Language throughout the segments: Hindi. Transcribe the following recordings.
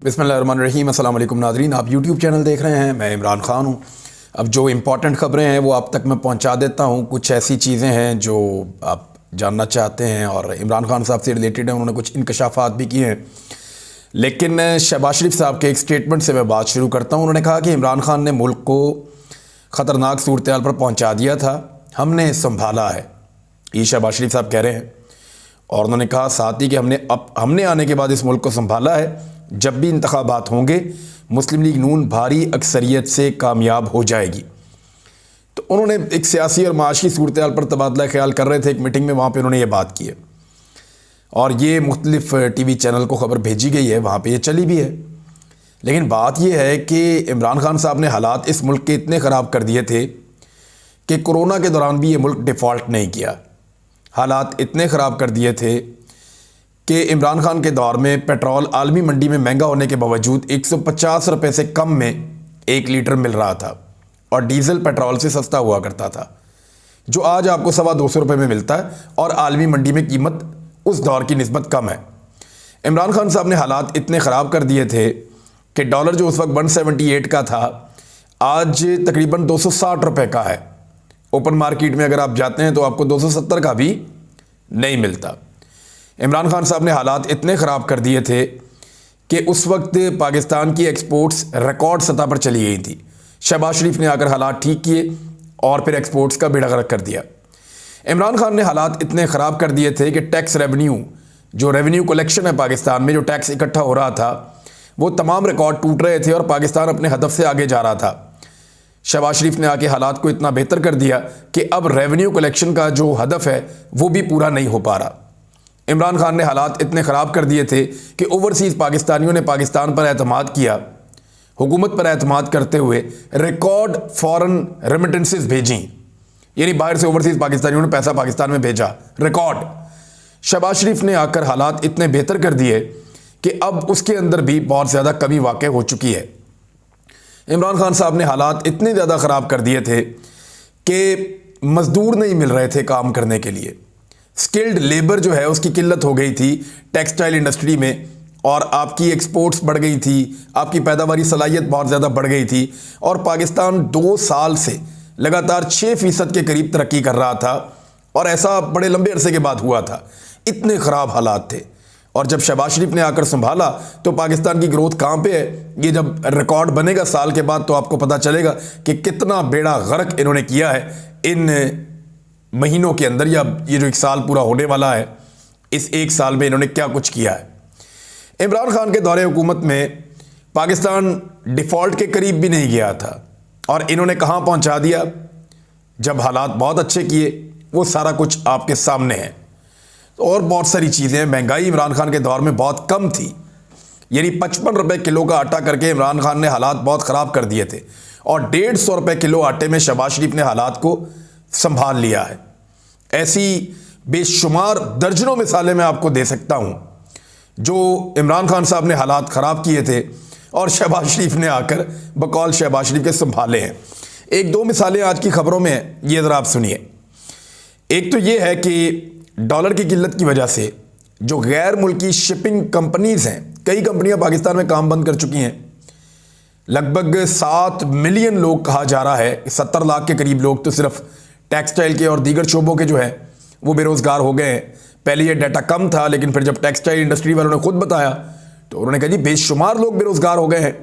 बिस्मिल्लाहिर्रहमानिर्रहीम। अस्सलाम वालेकुम नाज़रीन, आप यूट्यूब चैनल देख रहे हैं। मैं इमरान ख़ान हूँ। अब जो इम्पॉर्टेंट ख़बरें हैं वो आप तक मैं पहुँचा देता हूँ। कुछ ऐसी चीज़ें हैं जो आप जानना चाहते हैं और इमरान ख़ान साहब से रिलेटेड हैं। उन्होंने कुछ इंकशाफात भी किए हैं, लेकिन शहबाज शरीफ साहब के एक स्टेटमेंट से मैं बात शुरू करता हूँ। उन्होंने कहा कि इमरान ख़ान ने मुल्क को ख़तरनाक सूरत हाल पर पहुँचा दिया था, हमने संभाला है, ये शहबाज शरीफ साहब कह रहे हैं। और उन्होंने कहा साथ ही कि हमने आने के बाद इस मुल्क को संभाला है। जब भी इंतखाबात होंगे मुस्लिम लीग नून भारी अक्सरियत से कामयाब हो जाएगी। तो उन्होंने एक सियासी और माशी सूरत हाल पर तबादला ख्याल कर रहे थे एक मीटिंग में, वहाँ पे उन्होंने ये बात की है और ये मुख्तलिफ टीवी चैनल को ख़बर भेजी गई है, वहाँ पे ये चली भी है। लेकिन बात यह है कि इमरान खान साहब ने हालात इस मुल्क के इतने ख़राब कर दिए थे कि कोरोना के दौरान भी ये मुल्क डिफ़ॉल्ट नहीं किया। हालात इतने ख़राब कर दिए थे कि इमरान खान के दौर में पेट्रोल आलमी मंडी में महंगा होने के बावजूद 150 रुपये से कम में 1 लीटर मिल रहा था और डीज़ल पेट्रोल से सस्ता हुआ करता था, जो आज आपको 225 रुपये में मिलता है और आलमी मंडी में कीमत उस दौर की निस्बत कम है। इमरान खान साहब ने हालात इतने ख़राब कर दिए थे कि डॉलर जो उस वक्त 178 का था आज तकरीबन 260 रुपये का है। ओपन मार्केट में अगर आप जाते हैं तो आपको 270 का भी नहीं मिलता। इमरान खान साहब ने हालात इतने ख़राब कर दिए थे कि उस वक्त पाकिस्तान की एक्सपोर्ट्स रिकॉर्ड सतह पर चली गई थी। शहबाज शरीफ ने आकर हालात ठीक किए और फिर एक्सपोर्ट्स का बेड़ा गर्क कर दिया। इमरान खान ने हालात इतने ख़राब कर दिए थे कि टैक्स रेवेन्यू, जो रेवेन्यू कलेक्शन है पाकिस्तान में, जो टैक्स इकट्ठा हो रहा था, वो तमाम रिकॉर्ड टूट रहे थे और पाकिस्तान अपने हदफ से आगे जा रहा था। शहबाज शरीफ ने आके हालात को इतना बेहतर कर दिया कि अब रेवेन्यू कलेक्शन का जो हदफ है वो भी पूरा नहीं हो पा रहा। इमरान खान ने हालात इतने ख़राब कर दिए थे कि ओवरसीज़ पाकिस्तानियों ने पाकिस्तान पर एतमाद किया, हुकूमत पर एतमाद करते हुए रिकॉर्ड फ़ॉरेन रेमिटेंसेस भेजी, यानी बाहर से ओवरसीज़ पाकिस्तानियों ने पैसा पाकिस्तान में भेजा, रिकॉर्ड। शहबाज शरीफ ने आकर हालात इतने बेहतर कर दिए कि अब उसके अंदर भी बहुत ज़्यादा कमी वाक़ हो चुकी है। इमरान खान साहब ने हालात इतने ज़्यादा ख़राब कर दिए थे कि मज़दूर नहीं मिल रहे थे काम करने के लिए। स्किल्ड लेबर जो है उसकी किल्लत हो गई थी टेक्सटाइल इंडस्ट्री में और आपकी एक्सपोर्ट्स बढ़ गई थी, आपकी पैदावारी सलाहियत बहुत ज़्यादा बढ़ गई थी और पाकिस्तान 2 साल से लगातार 6% के करीब तरक्की कर रहा था और ऐसा बड़े लंबे अरसे के बाद हुआ था। इतने ख़राब हालात थे और जब शहबाज शरीफ ने आकर संभाला तो पाकिस्तान की ग्रोथ कहाँ पे है, ये जब रिकॉर्ड बनेगा साल के बाद तो आपको पता चलेगा कि कितना बेड़ा गर्क इन्होंने किया है इन महीनों के अंदर, या ये जो 1 साल पूरा होने वाला है, इस 1 साल में इन्होंने क्या कुछ किया है। इमरान खान के दौरे हुकूमत में पाकिस्तान डिफ़ॉल्ट के करीब भी नहीं गया था और इन्होंने कहाँ पहुँचा दिया। जब हालात बहुत अच्छे किए वो सारा कुछ आपके सामने है। और बहुत सारी चीज़ें, महंगाई इमरान खान के दौर में बहुत कम थी, यानी 55 रुपये किलो का आटा करके इमरान खान ने हालात बहुत ख़राब कर दिए थे और 150 रुपये किलो आटे में शहबाज शरीफ ने हालात को संभाल लिया है। ऐसी बेशुमार दर्जनों मिसालें मैं आपको दे सकता हूं जो इमरान खान साहब ने हालात ख़राब किए थे और शहबाज शरीफ ने आकर बकौल शहबाज शरीफ के संभाले हैं। 1-2 मिसालें आज की खबरों में हैं, ये ज़रा आप सुनिए। एक तो ये है कि डॉलर की किल्लत की वजह से जो गैर मुल्की शिपिंग कंपनीज़ हैं, कई कंपनियां पाकिस्तान में काम बंद कर चुकी हैं। लगभग 7 मिलियन लोग कहा जा रहा है, 70 लाख के करीब लोग तो सिर्फ टेक्सटाइल के और दीगर शोबों के जो है वो बेरोज़गार हो गए हैं। पहले ये डाटा कम था, लेकिन फिर जब टेक्सटाइल इंडस्ट्री वालों ने खुद बताया तो उन्होंने कहा जी बेशुमार लोग बेरोज़गार हो गए हैं।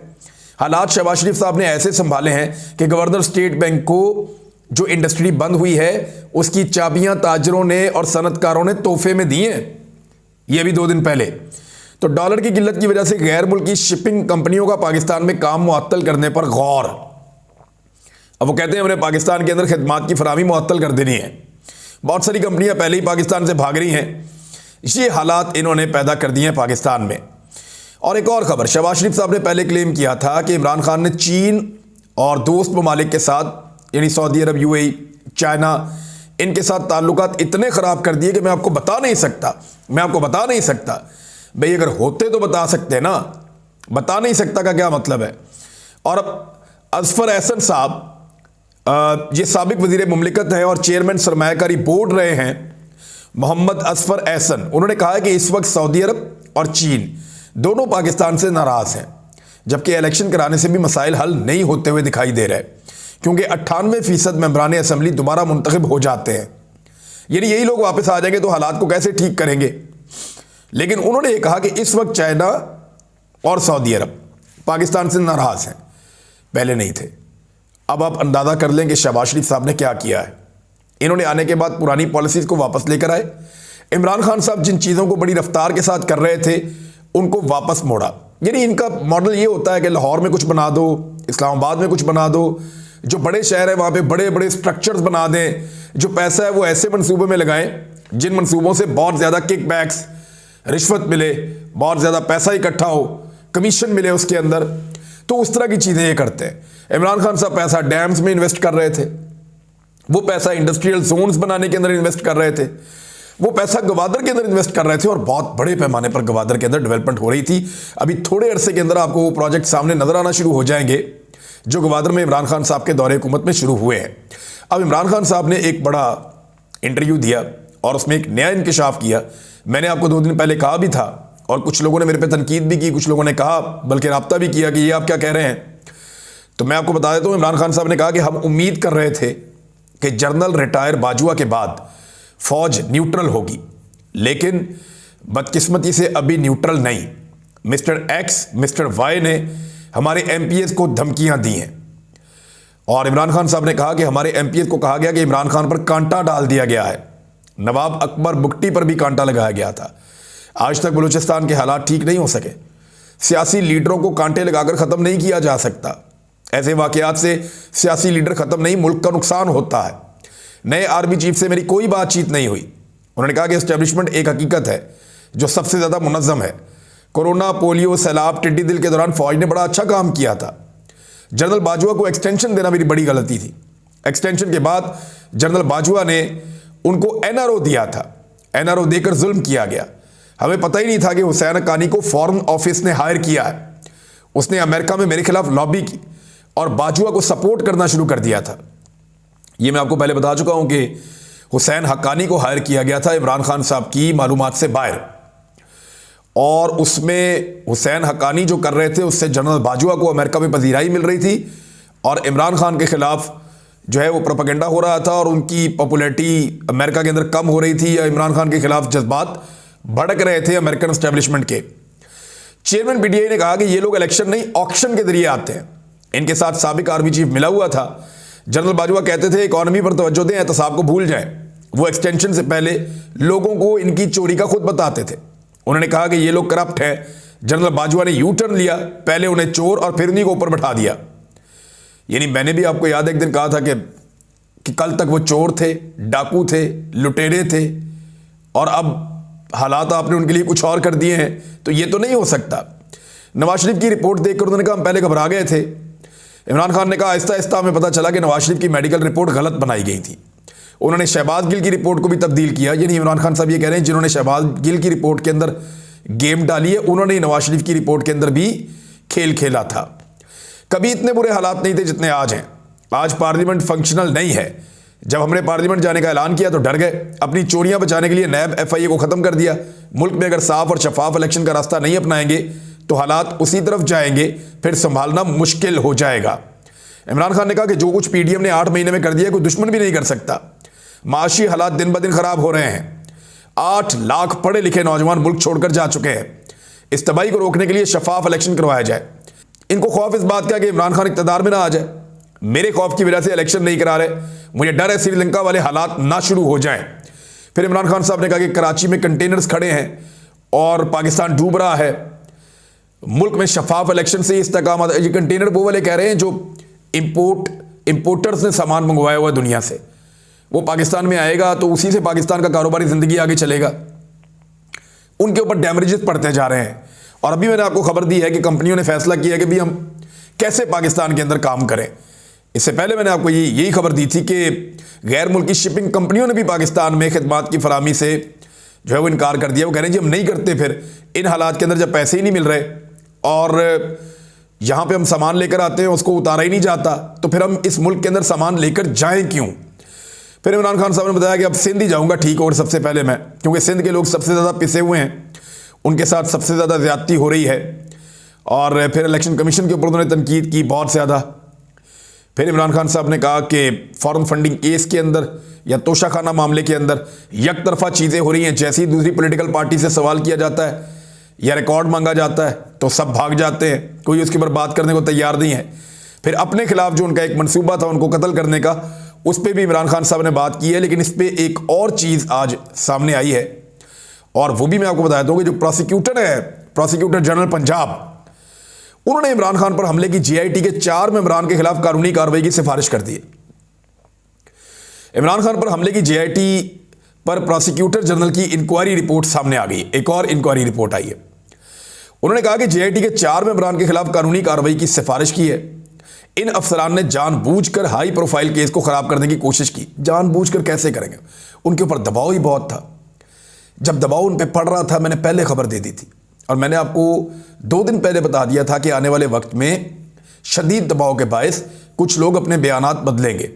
हालात शहबाज शरीफ साहब ने ऐसे संभाले हैं कि गवर्नर स्टेट बैंक को जो इंडस्ट्री बंद हुई है उसकी चाबियां ताजरों ने और सनतकारों ने तोहफे में दी हैं, ये भी 2 दिन पहले। तो डॉलर की किल्लत की वजह से गैर मुल्की शिपिंग कंपनियों का पाकिस्तान में काम मुअत्तल करने पर गौर। अब वो कहते हैं हमने पाकिस्तान के अंदर खिदमात की फराहमी मुअत्तल कर देनी है। बहुत सारी कंपनियां पहले ही पाकिस्तान से भाग रही हैं। ये हालात इन्होंने पैदा कर दिए हैं पाकिस्तान में। और एक और खबर, शहबाज शरीफ साहब ने पहले क्लेम किया था कि इमरान खान ने चीन और दोस्त ममालिक के साथ, यानी सऊदी अरब, यूएई, चाइना, इनके साथ ताल्लुकात इतने ख़राब कर दिए कि मैं आपको बता नहीं सकता। भाई अगर होते तो बता सकते ना, बता नहीं सकता का क्या मतलब है। और अब असफर एहसन साहब, ये साबिक वज़ीर मुमलिकत हैं और चेयरमैन सरमायाकारी बोर्ड रहे हैं, मोहम्मद असफर एहसन, उन्होंने कहा है कि इस वक्त सऊदी अरब और चीन दोनों पाकिस्तान से नाराज़ हैं, जबकि इलेक्शन कराने से भी मसाइल हल नहीं होते हुए दिखाई दे रहे हैं, क्योंकि 98% मेंबरान असम्बली दोबारा मुंतखब हो जाते हैं। यानी यही लोग वापस आ जाएंगे तो हालात को कैसे ठीक करेंगे। लेकिन उन्होंने ये कहा कि इस वक्त चाइना और सऊदी अरब पाकिस्तान से नाराज़ हैं, पहले नहीं थे। अब आप अंदाज़ा कर लें कि शहबाज शरीफ साहब ने क्या किया है। इन्होंने आने के बाद पुरानी पॉलिसीज़ को वापस लेकर आए। इमरान खान साहब जिन चीज़ों को बड़ी रफ्तार के साथ कर रहे थे उनको वापस मोड़ा। यानी इनका मॉडल ये होता है कि लाहौर में कुछ बना दो, इस्लामाबाद में कुछ बना दो, जो बड़े शहर हैं वहाँ पे बड़े बड़े स्ट्रक्चर्स बना दें, जो पैसा है वो ऐसे मंसूबों में लगाएं जिन मंसूबों से बहुत ज़्यादा किकबैक्स, रिश्वत मिले, बहुत ज़्यादा पैसा इकट्ठा हो, कमीशन मिले उसके अंदर। तो उस तरह की चीज़ें ये करते हैं। इमरान खान साहब पैसा डैम्स में इन्वेस्ट कर रहे थे, वो पैसा इंडस्ट्रियल जोन्स बनाने के अंदर इन्वेस्ट कर रहे थे, वो पैसा गवादर के अंदर इन्वेस्ट कर रहे थे और बहुत बड़े पैमाने पर गवादर के अंदर डेवलपमेंट हो रही थी। अभी थोड़े अरसे के अंदर आपको वो प्रोजेक्ट सामने नजर आना शुरू हो जाएंगे जो गवादर में इमरान खान साहब के दौरे हुकूमत में शुरू हुए हैं। अब इमरान खान साहब ने एक बड़ा इंटरव्यू दिया और उसमें एक नया इंकशाफ किया। मैंने आपको 2 दिन पहले कहा भी था और कुछ लोगों ने मेरे पे तनकीद भी की, कुछ लोगों ने कहा बल्कि राब्ता भी किया कि ये आप क्या कह रहे हैं। तो मैं आपको बता देता हूँ, इमरान खान साहब ने कहा कि हम उम्मीद कर रहे थे कि जनरल रिटायर बाजवा के बाद फौज न्यूट्रल होगी, लेकिन बदकिस्मती से अभी न्यूट्रल नहीं। मिस्टर एक्स, मिस्टर वाई ने हमारे एमपीएस को धमकियां दी हैं और इमरान खान साहब ने कहा कि हमारे एमपीएस को कहा गया कि इमरान खान पर कांटा डाल दिया गया है। नवाब अकबर बुगटी पर भी कांटा लगाया गया था। आज तक बलूचिस्तान के हालात ठीक नहीं हो सके। सियासी लीडरों को कांटे लगाकर ख़त्म नहीं किया जा सकता। ऐसे वाक़यात से सियासी लीडर ख़त्म नहीं, मुल्क का नुकसान होता है। नए आर्मी चीफ से मेरी कोई बातचीत नहीं हुई। उन्होंने कहा कि एस्टेब्लिशमेंट एक हकीकत है जो सबसे ज़्यादा मुनज़्ज़म है। कोरोना, पोलियो, सैलाब, टिड्डी दिल के दौरान फ़ौज ने बड़ा अच्छा काम किया था। जनरल बाजवा को एक्सटेंशन देना मेरी बड़ी गलती थी। एक्सटेंशन के बाद जनरल बाजवा ने उनको एनआरओ दिया था, एनआरओ देकर जुल्म किया गया। हमें पता ही नहीं था कि हुसैन हक्कानी को फॉरेन ऑफिस ने हायर किया है। उसने अमेरिका में मेरे खिलाफ लॉबी की और बाजवा को सपोर्ट करना शुरू कर दिया था। ये मैं आपको पहले बता चुका हूं कि हुसैन हक्कानी को हायर किया गया था इमरान खान साहब की मालूमात से बाहर, और उसमें हुसैन हक्कानी जो कर रहे थे उससे जनरल बाजवा को अमेरिका में पजीराई मिल रही थी और इमरान खान के खिलाफ जो है वो प्रोपेगेंडा हो रहा था और उनकी पॉपुलैरिटी अमेरिका के अंदर कम हो रही थी, या इमरान खान के खिलाफ जज्बात भड़क रहे थे अमेरिकन एस्टेब्लिशमेंट के। चेयरमैन पीटीआई ने कहा कि ये लोग इलेक्शन नहीं, ऑक्शन के जरिए आते हैं। इनके साथ साबिक आर्मी चीफ मिला हुआ था। जनरल बाजवा कहते थे इकॉनमी पर तवज्जो दें, एहतसाब को भूल जाएं। वो एक्सटेंशन से पहले लोगों को इनकी चोरी का खुद बताते थे। उन्होंने कहा कि ये लोग करप्ट हैं। जनरल बाजवा ने यू टर्न लिया, पहले उन्हें चोर और फिर उन्हीं को ऊपर बैठा दिया। यानी मैंने भी आपको याद एक दिन कहा था कि कल तक वो चोर थे, डाकू थे, लुटेरे थे और अब हालात आपने उनके लिए कुछ और कर दिए हैं, तो ये तो नहीं हो सकता। नवाज शरीफ की रिपोर्ट देखकर उन्होंने कहा हम पहले घबरा गए थे। इमरान खान ने कहा आहिस्ता आहिस्ता हमें पता चला कि नवाज शरीफ की मेडिकल रिपोर्ट गलत बनाई गई थी। उन्होंने शहबाज गिल की रिपोर्ट को भी तब्दील किया। यानी इमरान खान साहब ये कह रहे हैं जिन्होंने शहबाज गिल की रिपोर्ट के अंदर गेम डाली है, उन्होंने नवाज शरीफ की रिपोर्ट के अंदर भी खेल खेला था। कभी इतने बुरे हालात नहीं थे जितने आज हैं। आज पार्लियामेंट फंक्शनल नहीं है। जब हमने पार्लियामेंट जाने का ऐलान किया तो डर गए। अपनी चोरियां बचाने के लिए नैब एफआईए को खत्म कर दिया। मुल्क में अगर साफ और शफाफ इलेक्शन का रास्ता नहीं अपनाएंगे तो हालात उसी तरफ जाएंगे, फिर संभालना मुश्किल हो जाएगा। इमरान खान ने कहा कि जो कुछ पीडीएम ने 8 महीने में कर दिया कोई दुश्मन भी नहीं कर सकता। माशी हालात दिन ब दिन खराब हो रहे हैं। 8 लाख पढ़े लिखे नौजवान मुल्क छोड़कर जा चुके हैं। इस तबाही को रोकने के लिए शफाफ इलेक्शन करवाया जाए। इनको खौफ इस बात का कि इमरान खान इक़्तिदार में ना आ जाए। मेरे खौफ की वजह से इलेक्शन नहीं करा रहे। मुझे डर है श्रीलंका वाले हालात ना शुरू हो जाएं। फिर इमरान खान साहब ने कहा कि कराची में कंटेनर्स खड़े हैं और पाकिस्तान डूब रहा है। मुल्क में शफाफ इलेक्शन से इस्तेकाम। ये कंटेनर वो वाले कह रहे हैं जो इंपोर्टर्स ने सामान मंगवाया हुआ दुनिया से, वो पाकिस्तान में आएगा तो उसी से पाकिस्तान का कारोबारी जिंदगी आगे चलेगा। उनके ऊपर डैमेजेस पड़ते जा रहे हैं। और अभी मैंने आपको खबर दी है कि कंपनियों ने फैसला किया कि भी हम कैसे पाकिस्तान के अंदर काम करें। इससे पहले मैंने आपको यही खबर दी थी कि गैर मुल्की शिपिंग कंपनियों ने भी पाकिस्तान में खिदमात की फराहमी से जो है वो इनकार कर दिया। वो कह रहे हैं जी हम नहीं करते। फिर इन हालात के अंदर जब पैसे ही नहीं मिल रहे और यहाँ पे हम सामान लेकर आते हैं उसको उतारा ही नहीं जाता, तो फिर हम इस मुल्क के अंदर सामान लेकर जाएं क्यों। फिर इमरान खान साहब ने बताया कि अब सिंध ही जाऊँगा ठीक, और सबसे पहले मैं, क्योंकि सिंध के लोग सबसे ज़्यादा पिसे हुए हैं। उनके साथ सबसे ज़्यादा ज़्यादती हो रही है। और फिर इलेक्शन कमीशन के ऊपर उन्होंने तनकीद की बहुत ज़्यादा। फिर इमरान खान साहब ने कहा कि फॉरेन फंडिंग केस के अंदर या तोशाखाना मामले के अंदर एक तरफा चीज़ें हो रही हैं। जैसे ही दूसरी पॉलिटिकल पार्टी से सवाल किया जाता है या रिकॉर्ड मांगा जाता है तो सब भाग जाते हैं, कोई उसके ऊपर बात करने को तैयार नहीं है। फिर अपने खिलाफ जो उनका एक मंसूबा था उनको कत्ल करने का, उस पर भी इमरान खान साहब ने बात की है। लेकिन इस पर एक और चीज़ आज सामने आई है और वो भी मैं आपको बताया दूँ कि जो प्रोसिक्यूटर है, प्रोसिक्यूटर जनरल पंजाब, उन्होंने इमरान खान पर हमले की जीआईटी के 4 मेंबरान के खिलाफ कानूनी कार्रवाई की सिफारिश कर दी है। इमरान खान पर हमले की जीआईटी पर प्रोसिक्यूटर जनरल की इंक्वायरी रिपोर्ट सामने आ गई। एक और इंक्वायरी रिपोर्ट आई है। उन्होंने कहा कि जीआईटी के 4 मेंबरान के खिलाफ कानूनी कार्रवाई की सिफारिश की है। इन अफसरान ने जानबूझकर हाई प्रोफाइल केस को खराब करने की कोशिश की। जानबूझकर कैसे करेंगे? उनके ऊपर दबाव ही बहुत था। जब दबाव उन पर पड़ रहा था, मैंने पहले खबर दे दी थी और मैंने आपको 2 दिन पहले बता दिया था कि आने वाले वक्त में शदीद दबाव के बायस कुछ लोग अपने बयानात बदलेंगे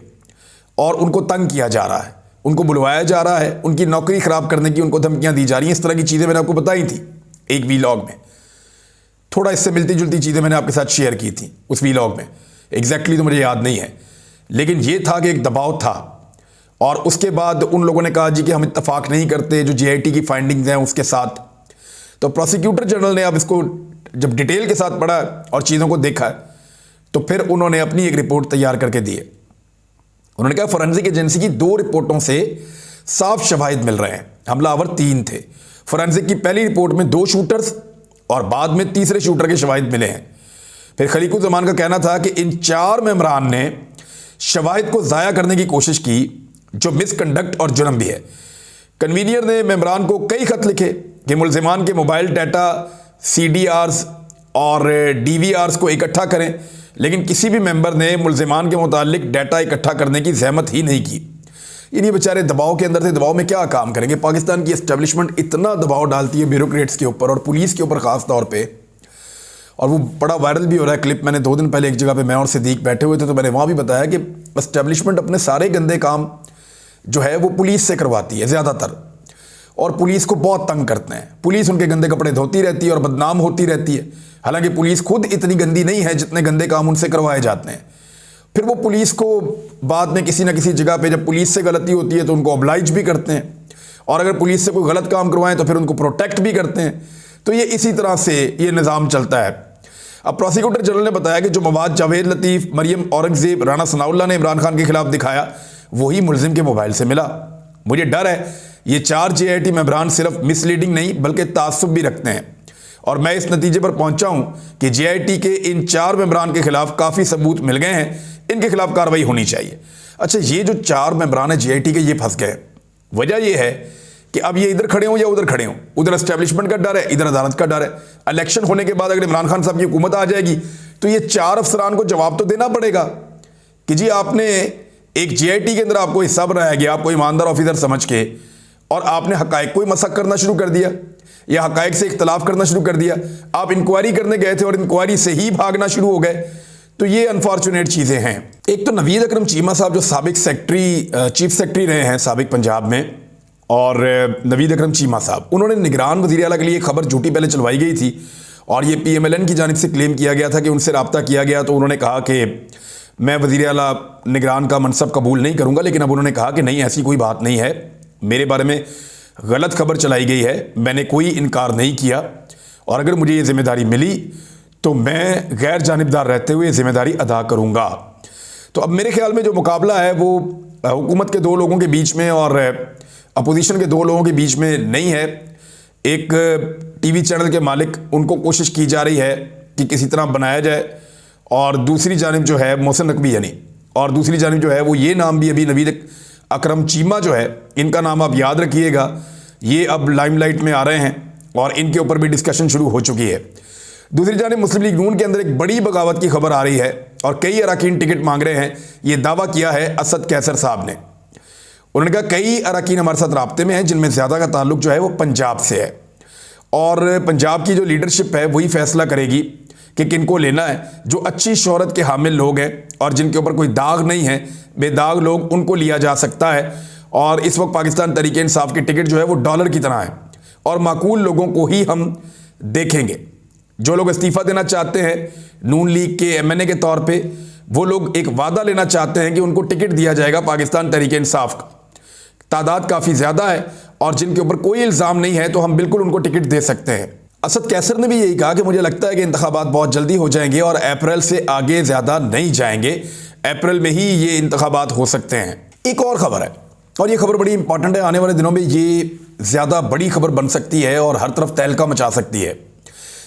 और उनको तंग किया जा रहा है, उनको बुलवाया जा रहा है, उनकी नौकरी ख़राब करने की उनको धमकियां दी जा रही हैं। इस तरह की चीज़ें मैंने आपको बताई थी एक वीलॉग में। थोड़ा इससे मिलती जुलती चीज़ें मैंने आपके साथ शेयर की थी उस वीलॉग में। एग्जैक्टली तो मुझे याद नहीं है, लेकिन ये था कि एक दबाव था और उसके बाद उन लोगों ने कहा जी कि हम इत्तफाक नहीं करते जो जीआईटी की फाइंडिंग्स हैं उसके साथ। तो प्रोसिक्यूटर जनरल ने अब इसको जब डिटेल के साथ पढ़ा और चीज़ों को देखा तो फिर उन्होंने अपनी एक रिपोर्ट तैयार करके दी है। उन्होंने कहा फोरेंसिक एजेंसी की 2 रिपोर्टों से साफ शवाहिद मिल रहे हैं। हमलावर 3 थे। फोरेंसिक की पहली रिपोर्ट में 2 शूटर्स और बाद में तीसरे शूटर के शवाहिद मिले हैं। फिर खलीकुल जमान का कहना था कि इन 4 मेंबरान ने शवाहिद को ज़ाया करने की कोशिश की, जो मिसकंडक्ट और जुर्म भी है। कन्वीनियर ने मेंबरान को कई खत लिखे कि मुल्जिमान के मोबाइल डाटा, CDRs और DVRs को इकट्ठा करें, लेकिन किसी भी मेंबर ने मुल्जिमान के मुतालिक डाटा इकट्ठा करने की जहमत ही नहीं की। ये बेचारे दबाव के अंदर थे, दबाव में क्या काम करेंगे? पाकिस्तान की एस्टेब्लिशमेंट इतना दबाव डालती है ब्यूरोक्रेट्स के ऊपर और पुलिस के ऊपर ख़ास तौर पे, और वो बड़ा वायरल भी हो रहा है क्लिप। मैंने 2 दिन पहले एक जगह पे मैं और सिद्दीक बैठे हुए थे तो मैंने वहाँ भी बताया कि एस्टेब्लिशमेंट अपने सारे गंदे काम जो है वो पुलिस से करवाती है ज़्यादातर, और पुलिस को बहुत तंग करते हैं। पुलिस उनके गंदे कपड़े धोती रहती है और बदनाम होती रहती है। हालांकि पुलिस खुद इतनी गंदी नहीं है जितने गंदे काम उनसे करवाए जाते हैं। फिर वो पुलिस को बाद में किसी ना किसी जगह पे जब पुलिस से गलती होती है तो उनको ऑब्लाइज भी करते हैं, और अगर पुलिस से कोई गलत काम करवाएं तो फिर उनको प्रोटेक्ट भी करते हैं। तो ये इसी तरह से ये निज़ाम चलता है। अब प्रोसिक्यूटर जनरल ने बताया कि जो मवाद जावेद लतीफ़, मरियम औरंगज़ेब, राना सनाउल्लाह ने इमरान खान के खिलाफ दिखाया वही मुलजिम के मोबाइल से मिला। मुझे डर है ये 4 जीआईटी मेंबरान सिर्फ मिसलीडिंग नहीं बल्कि तासुब भी रखते हैं, और मैं इस नतीजे पर पहुंचा हूं कि जीआईटी के इन 4 मेंबरान के खिलाफ काफ़ी सबूत मिल गए हैं, इनके खिलाफ कार्रवाई होनी चाहिए। अच्छा, ये जो 4 मेंबरान है जीआईटी के, ये फंस गए। वजह यह है कि अब ये इधर खड़े हों या उधर खड़े हों, उधर एस्टेब्लिशमेंट का डर है, इधर अदालत का डर है। इलेक्शन होने के बाद अगर इमरान खान साहब की हुकूमत आ जाएगी तो ये 4 अफसरान को जवाब तो देना पड़ेगा कि जी आपने एक जीआईटी के अंदर आपको हिस्सा बनाया गया, आपको ईमानदार ऑफिसर समझ के, और आपने हकायक को ही मसक करना शुरू कर दिया या हकायक से इख्तलाफ करना शुरू कर दिया। आप इंक्वायरी करने गए थे और इंक्वायरी से ही भागना शुरू हो गए। तो ये अनफॉर्चुनेट चीज़ें हैं। एक तो नवीद अकरम चीमा साहब जो साबिक चीफ सेक्रेटरी रहे हैं साबिक पंजाब में, और नवीद अकरम चीमा साहब, उन्होंने निगरान वज़ीर आला के लिए खबर झूठी पहले चलवाई गई थी और ये PMLN की जानिब से क्लेम किया गया था कि उनसे रब्ता किया गया। तो उन्होंने कहा कि मैं वज़ीर आला निगरान का मनसब कबूल नहीं करूँगा, लेकिन अब उन्होंने कहा कि नहीं, ऐसी कोई बात नहीं है, मेरे बारे में गलत खबर चलाई गई है, मैंने कोई इनकार नहीं किया, और अगर मुझे ये जिम्मेदारी मिली तो मैं गैर जानिबदार रहते हुए जिम्मेदारी अदा करूँगा। तो अब मेरे ख्याल में जो मुकाबला है वो हुकूमत के 2 लोगों के बीच में और अपोजिशन के 2 लोगों के बीच में नहीं है। एक टीवी चैनल के मालिक, उनको कोशिश की जा रही है कि किसी तरह बनाया जाए, और दूसरी जानिब जो है मोहसिन नकवी यानी, और दूसरी जानिब जो है वो ये नाम भी अभी नवीद अकरम चीमा जो है, इनका नाम आप याद रखिएगा, ये अब लाइमलाइट में आ रहे हैं और इनके ऊपर भी डिस्कशन शुरू हो चुकी है। दूसरी जानिब मुस्लिम लीग नून के अंदर एक बड़ी बगावत की खबर आ रही है और कई अरकान टिकट मांग रहे हैं। ये दावा किया है असद कैसर साहब ने। उन्होंने कहा कई अरकान हमारे साथ राब्ते में हैं जिनमें ज़्यादा का ताल्लुक जो है वो पंजाब से है, और पंजाब की जो लीडरशिप है वही फैसला करेगी कि किनको लेना है। जो अच्छी शोहरत के हामिल लोग हैं और जिनके ऊपर कोई दाग नहीं है, बेदाग लोग, उनको लिया जा सकता है। और इस वक्त पाकिस्तान तहरीक इंसाफ की टिकट जो है वो डॉलर की तरह है, और माकूल लोगों को ही हम देखेंगे। जो लोग इस्तीफा देना चाहते हैं नून लीग के एमएनए के तौर पे, वो लोग एक वादा लेना चाहते हैं कि उनको टिकट दिया जाएगा पाकिस्तान तहरीक इंसाफ का। तादाद काफ़ी ज़्यादा है और जिनके ऊपर कोई इल्ज़ाम नहीं है तो हम बिल्कुल उनको टिकट दे सकते हैं। असद कैसर ने भी यही कहा कि मुझे लगता है कि इंतखाबात बहुत जल्दी हो जाएंगे और अप्रैल से आगे ज़्यादा नहीं जाएंगे, अप्रैल में ही ये इंतखाबात हो सकते हैं। एक और ख़बर है और ये खबर बड़ी इंपॉर्टेंट है, आने वाले दिनों में ये ज़्यादा बड़ी खबर बन सकती है और हर तरफ तहलका मचा सकती है।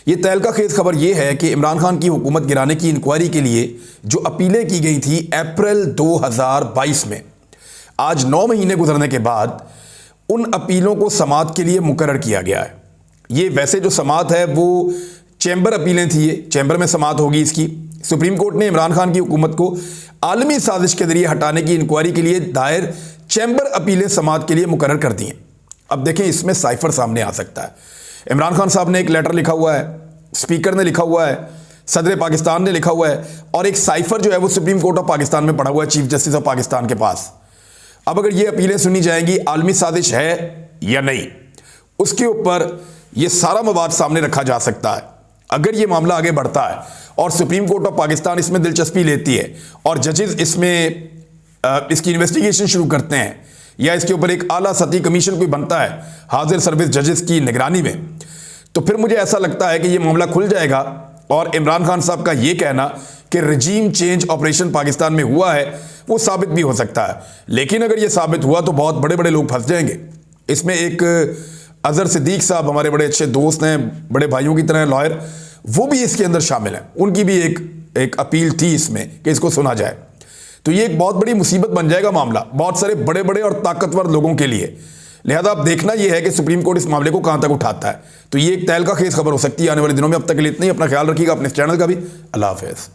ये तहलका खेज खबर ये है कि इमरान खान की हुकूमत गिराने की इंक्वायरी के लिए जो अपीलें की गई थी अप्रैल 2022 में, आज 9 महीने गुजरने के बाद उन अपीलों को समाअत के लिए मुकर्रर किया गया है। ये वैसे जो समाअत है वो चैम्बर अपीलें थी, ये चैम्बर में समाअत होगी इसकी। सुप्रीम कोर्ट ने इमरान खान की हुकूमत को आलमी साजिश के जरिए हटाने की इंक्वायरी के लिए दायर चैम्बर अपीलें समाअत के लिए मुकर्रर कर दी हैं। अब देखें, इसमें साइफर सामने आ सकता है। इमरान खान साहब ने एक लेटर लिखा हुआ है, स्पीकर ने लिखा हुआ है, सदर पाकिस्तान ने लिखा हुआ है और एक साइफर जो है वो सुप्रीम कोर्ट ऑफ पाकिस्तान में पड़ा हुआ है, चीफ जस्टिस ऑफ पाकिस्तान के पास। अब अगर ये अपीलें सुनी जाएंगी, आलमी साजिश है या नहीं, उसके ऊपर ये सारा मवाद सामने रखा जा सकता है। अगर ये मामला आगे बढ़ता है और सुप्रीम कोर्ट ऑफ पाकिस्तान इसमें दिलचस्पी लेती है और जजेस इसमें इसकी इन्वेस्टिगेशन शुरू करते हैं या इसके ऊपर एक आला सतही कमीशन कोई बनता है हाजिर सर्विस जजेस की निगरानी में, तो फिर मुझे ऐसा लगता है कि ये मामला खुल जाएगा और इमरान खान साहब का ये कहना कि रजीम चेंज ऑपरेशन पाकिस्तान में हुआ है वो साबित भी हो सकता है। लेकिन अगर ये साबित हुआ तो बहुत बड़े बड़े लोग फंस जाएंगे इसमें। एक अजहर सिद्दीक साहब हमारे बड़े अच्छे दोस्त हैं, बड़े भाइयों की तरह लॉयर, वो भी इसके अंदर शामिल हैं। उनकी भी एक अपील थी इसमें कि इसको सुना जाए। तो ये एक बहुत बड़ी मुसीबत बन जाएगा मामला बहुत सारे बड़े बड़े और ताकतवर लोगों के लिए। लिहाजा अब देखना यह है कि सुप्रीम कोर्ट इस मामले को कहां तक उठाता है। तो ये एक तहलका खेज खबर हो सकती है आने वाले दिनों में। अब तक के लिए इतना ही, अपना ख्याल रखिएगा, अपने चैनल का भी। अल्लाह हाफिज़।